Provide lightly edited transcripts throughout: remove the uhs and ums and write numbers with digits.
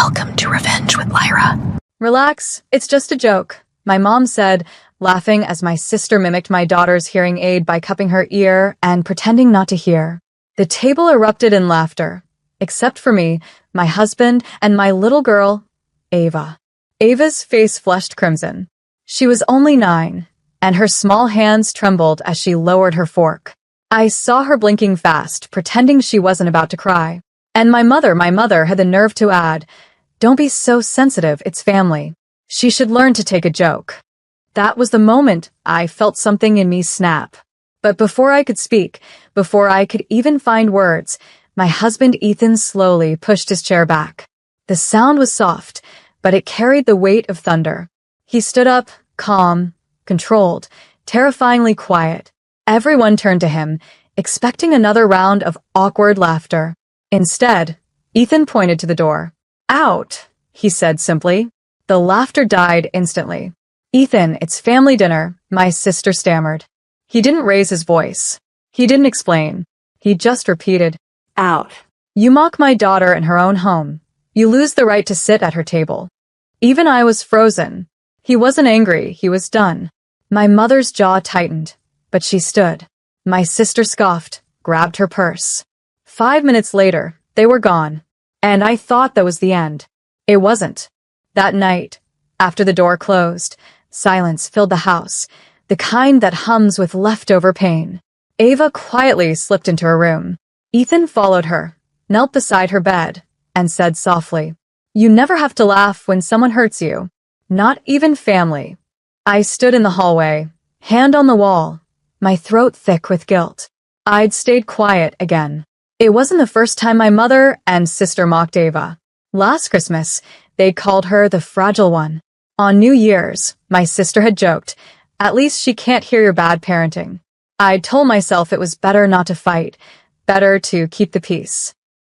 Welcome to Revenge with Lyra. Relax, it's just a joke, my mom said, laughing as my sister mimicked my daughter's hearing aid by cupping her ear and pretending not to hear. The table erupted in laughter, except for me, my husband, and my little girl, Ava. Ava's face flushed crimson. She was only 9, and her small hands trembled as she lowered her fork. I saw her blinking fast, pretending she wasn't about to cry. And my mother had the nerve to add, "Don't be so sensitive, it's family. She should learn to take a joke." That was the moment I felt something in me snap. But before I could speak, before I could even find words, my husband Ethan slowly pushed his chair back. The sound was soft, but it carried the weight of thunder. He stood up, calm, controlled, terrifyingly quiet. Everyone turned to him, expecting another round of awkward laughter. Instead, Ethan pointed to the door. "Out," he said simply. The laughter died instantly. "Ethan, it's family dinner," my sister stammered. He didn't raise his voice. He didn't explain. He just repeated, "Out. You mock my daughter in her own home. You lose the right to sit at her table." Even I was frozen. He wasn't angry, he was done. My mother's jaw tightened, but she stood. My sister scoffed, grabbed her purse. 5 minutes later, they were gone, and I thought that was the end. It wasn't. That night, after the door closed, silence filled the house, the kind that hums with leftover pain. Ava quietly slipped into her room. Ethan followed her, knelt beside her bed, and said softly, "You never have to laugh when someone hurts you. Not even family." I stood in the hallway, hand on the wall, my throat thick with guilt. I'd stayed quiet again. It wasn't the first time my mother and sister mocked Ava. Last Christmas, they called her the fragile one. On New Year's, my sister had joked, "At least she can't hear your bad parenting." I'd told myself it was better not to fight, better to keep the peace.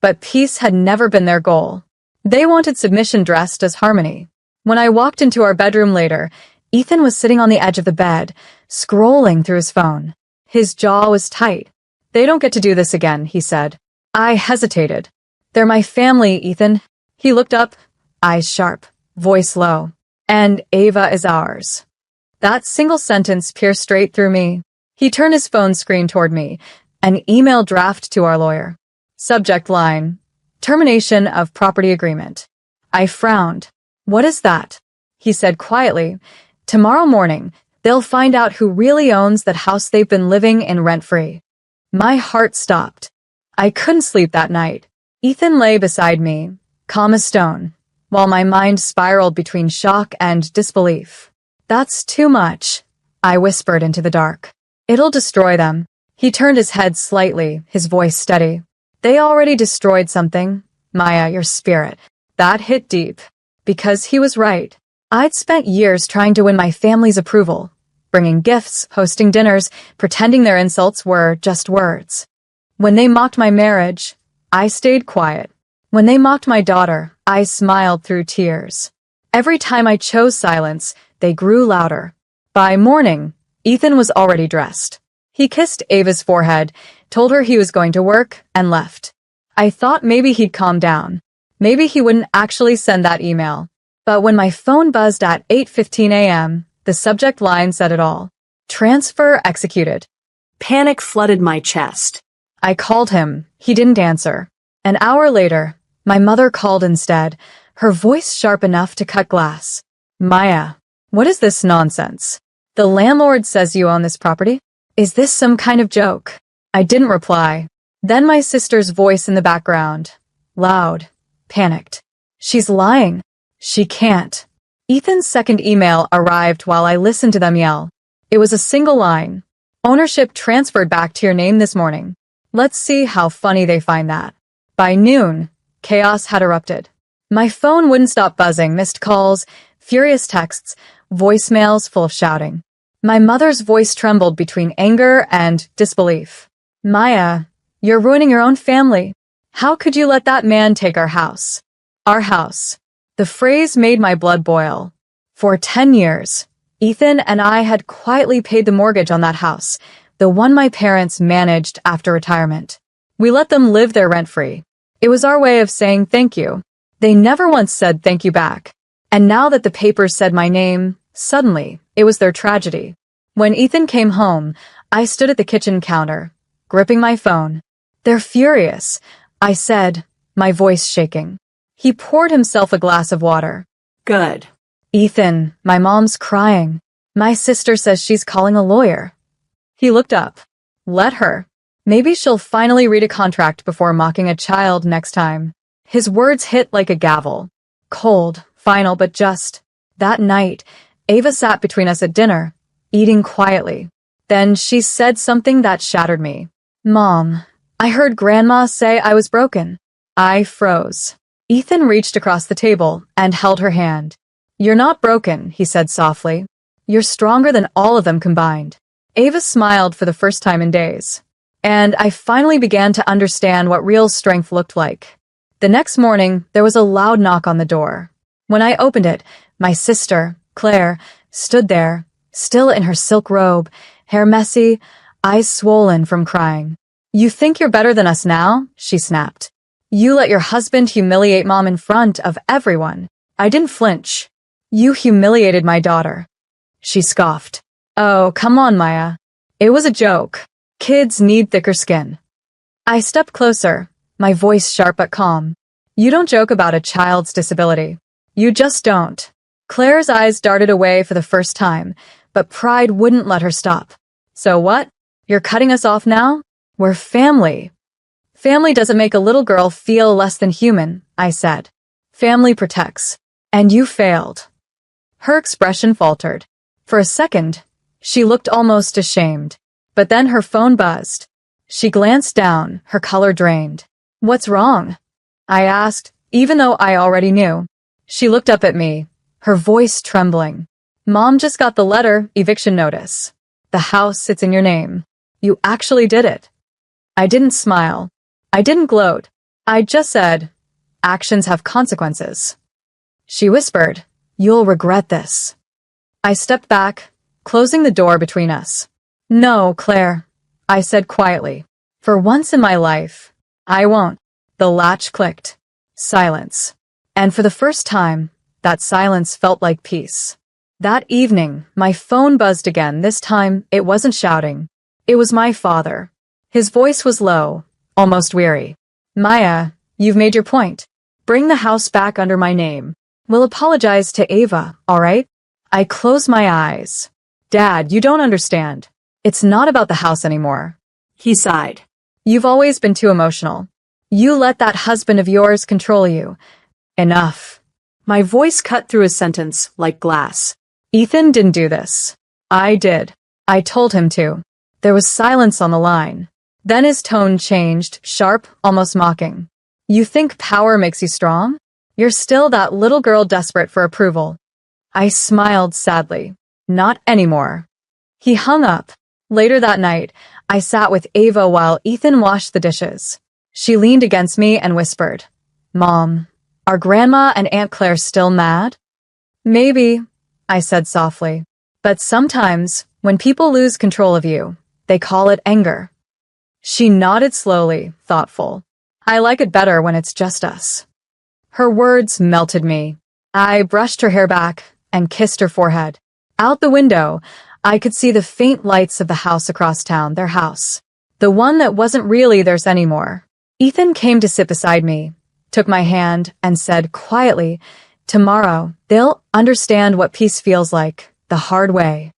But peace had never been their goal. They wanted submission dressed as harmony. When I walked into our bedroom later, Ethan was sitting on the edge of the bed, scrolling through his phone. His jaw was tight. "They don't get to do this again," he said. I hesitated. "They're my family, Ethan." He looked up, eyes sharp, voice low. "And Ava is ours." That single sentence pierced straight through me. He turned his phone screen toward me, an email draft to our lawyer. Subject line, "Termination of property agreement." I frowned. "What is that?" He said quietly, "Tomorrow morning, they'll find out who really owns that house they've been living in rent-free." My heart stopped. I couldn't sleep that night. Ethan lay beside me, calm as stone, while my mind spiraled between shock and disbelief. "That's too much," I whispered into the dark. "It'll destroy them." He turned his head slightly, his voice steady. "They already destroyed something, Maya, your spirit." That hit deep. Because he was right. I'd spent years trying to win my family's approval, bringing gifts, hosting dinners, pretending their insults were just words. When they mocked my marriage, I stayed quiet. When they mocked my daughter, I smiled through tears. Every time I chose silence, they grew louder. By morning, Ethan was already dressed. He kissed Ava's forehead, told her he was going to work, and left. I thought maybe he'd calm down. Maybe he wouldn't actually send that email. But when my phone buzzed at 8:15 a.m., the subject line said it all. "Transfer executed." Panic flooded my chest. I called him. He didn't answer. An hour later, my mother called instead, her voice sharp enough to cut glass. "Maya, what is this nonsense? The landlord says you own this property? Is this some kind of joke?" I didn't reply. Then my sister's voice in the background, loud, panicked. "She's lying. She can't." Ethan's second email arrived while I listened to them yell. It was a single line. "Ownership transferred back to your name this morning. Let's see how funny they find that." By noon, chaos had erupted. My phone wouldn't stop buzzing, missed calls, furious texts, voicemails full of shouting. My mother's voice trembled between anger and disbelief. "Maya, you're ruining your own family. How could you let that man take our house?" Our house. The phrase made my blood boil. For 10 years, Ethan and I had quietly paid the mortgage on that house, the one my parents managed after retirement. We let them live there rent-free. It was our way of saying thank you. They never once said thank you back. And now that the papers said my name, suddenly, it was their tragedy. When Ethan came home, I stood at the kitchen counter, gripping my phone. "They're furious," I said, my voice shaking. He poured himself a glass of water. Good. "Ethan, my mom's crying. My sister says she's calling a lawyer." He looked up. "Let her. Maybe she'll finally read a contract before mocking a child next time." His words hit like a gavel. Cold, final, but just. That night, Ava sat between us at dinner, eating quietly. Then she said something that shattered me. "Mom, I heard Grandma say I was broken." I froze. Ethan reached across the table and held her hand. "You're not broken," he said softly. "You're stronger than all of them combined." Ava smiled for the first time in days. And I finally began to understand what real strength looked like. The next morning, there was a loud knock on the door. When I opened it, my sister, Claire, stood there, still in her silk robe, hair messy, eyes swollen from crying. "You think you're better than us now?" she snapped. "You let your husband humiliate Mom in front of everyone." I didn't flinch. "You humiliated my daughter." She scoffed. "Oh, come on, Maya. It was a joke. Kids need thicker skin." I stepped closer, my voice sharp but calm. "You don't joke about a child's disability. You just don't." Claire's eyes darted away for the first time, but pride wouldn't let her stop. "So what? You're cutting us off now? We're family." "Family doesn't make a little girl feel less than human," I said. "Family protects. And you failed." Her expression faltered. For a second, she looked almost ashamed. But then her phone buzzed. She glanced down, her color drained. "What's wrong?" I asked, even though I already knew. She looked up at me, her voice trembling. "Mom just got the letter, eviction notice. The house, it's in your name. You actually did it." I didn't smile. I didn't gloat. I just said, "Actions have consequences." She whispered, "You'll regret this." I stepped back, closing the door between us. "No, Claire," I said quietly. "For once in my life, I won't." The latch clicked. Silence. And for the first time, that silence felt like peace. That evening, my phone buzzed again. This time, it wasn't shouting. It was my father. His voice was low, almost weary. "Maya, you've made your point. Bring the house back under my name. We'll apologize to Ava, all right?" I closed my eyes. "Dad, you don't understand. It's not about the house anymore." He sighed. "You've always been too emotional. You let that husband of yours control you. Enough." My voice cut through his sentence like glass. "Ethan didn't do this. I did. I told him to." There was silence on the line. Then his tone changed, sharp, almost mocking. "You think power makes you strong? You're still that little girl desperate for approval." I smiled sadly. "Not anymore." He hung up. Later that night, I sat with Ava while Ethan washed the dishes. She leaned against me and whispered, "Mom, are Grandma and Aunt Claire still mad?" "Maybe," I said softly. "But sometimes, when people lose control of you, they call it anger." She nodded slowly, thoughtful. "I like it better when it's just us." Her words melted me. I brushed her hair back and kissed her forehead. Out the window, I could see the faint lights of the house across town, their house. The one that wasn't really theirs anymore. Ethan came to sit beside me, took my hand, and said quietly, "Tomorrow, they'll understand what peace feels like, the hard way."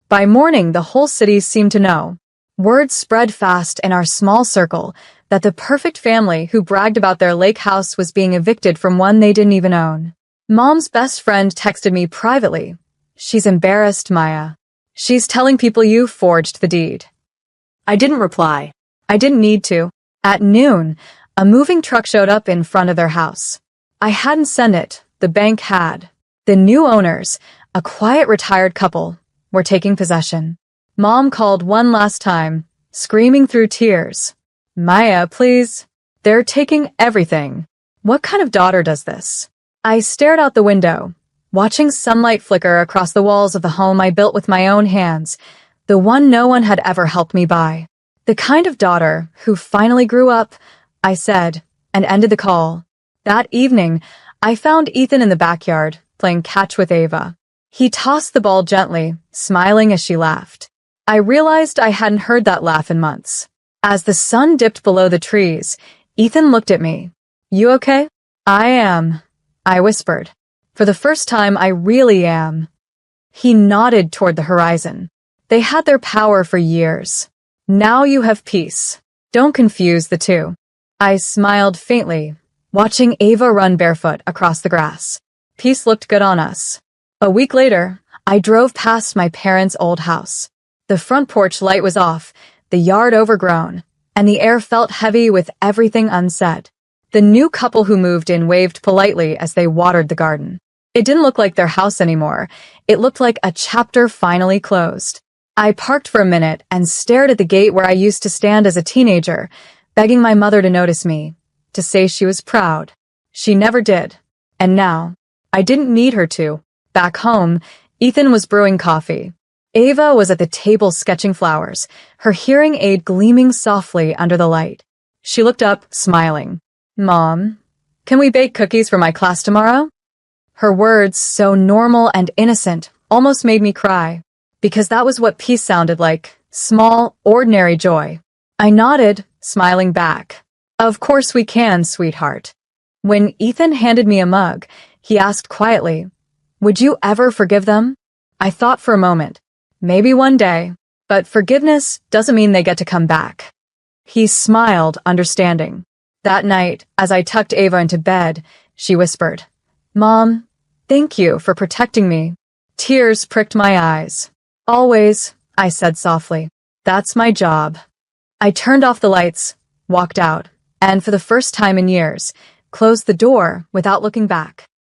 By morning, the whole city seemed to know. Word spread fast in our small circle that the perfect family who bragged about their lake house was being evicted from one they didn't even own. Mom's best friend texted me privately. "She's embarrassed, Maya. She's telling people you forged the deed." I didn't reply. I didn't need to. At noon, a moving truck showed up in front of their house. I hadn't sent it. The bank had. The new owners, a quiet retired couple, were taking possession. Mom called one last time, screaming through tears. "Maya, please. They're taking everything. What kind of daughter does this?" I stared out the window, watching sunlight flicker across the walls of the home I built with my own hands, the one no one had ever helped me buy. "The kind of daughter who finally grew up," I said, and ended the call. That evening, I found Ethan in the backyard, playing catch with Ava. He tossed the ball gently, smiling as she laughed. I realized I hadn't heard that laugh in months. As the sun dipped below the trees, Ethan looked at me. "You okay?" "I am," I whispered. "For the first time, I really am." He nodded toward the horizon. "They had their power for years. Now you have peace. Don't confuse the two." I smiled faintly, watching Ava run barefoot across the grass. Peace looked good on us. A week later, I drove past my parents' old house. The front porch light was off, the yard overgrown, and the air felt heavy with everything unsaid. The new couple who moved in waved politely as they watered the garden. It didn't look like their house anymore. It looked like a chapter finally closed. I parked for a minute and stared at the gate where I used to stand as a teenager, begging my mother to notice me, to say she was proud. She never did. And now, I didn't need her to. Back home, Ethan was brewing coffee. Ava was at the table sketching flowers, her hearing aid gleaming softly under the light. She looked up, smiling. "Mom, can we bake cookies for my class tomorrow?" Her words, so normal and innocent, almost made me cry, because that was what peace sounded like, small, ordinary joy. I nodded, smiling back. "Of course we can, sweetheart." When Ethan handed me a mug, he asked quietly, "Would you ever forgive them?" I thought for a moment. Maybe one day, but forgiveness doesn't mean they get to come back. He smiled, understanding. That night, as I tucked Ava into bed, she whispered, "Mom, thank you for protecting me." Tears pricked my eyes. "Always," I said softly. "That's my job." I turned off the lights, walked out, and for the first time in years, closed the door without looking back.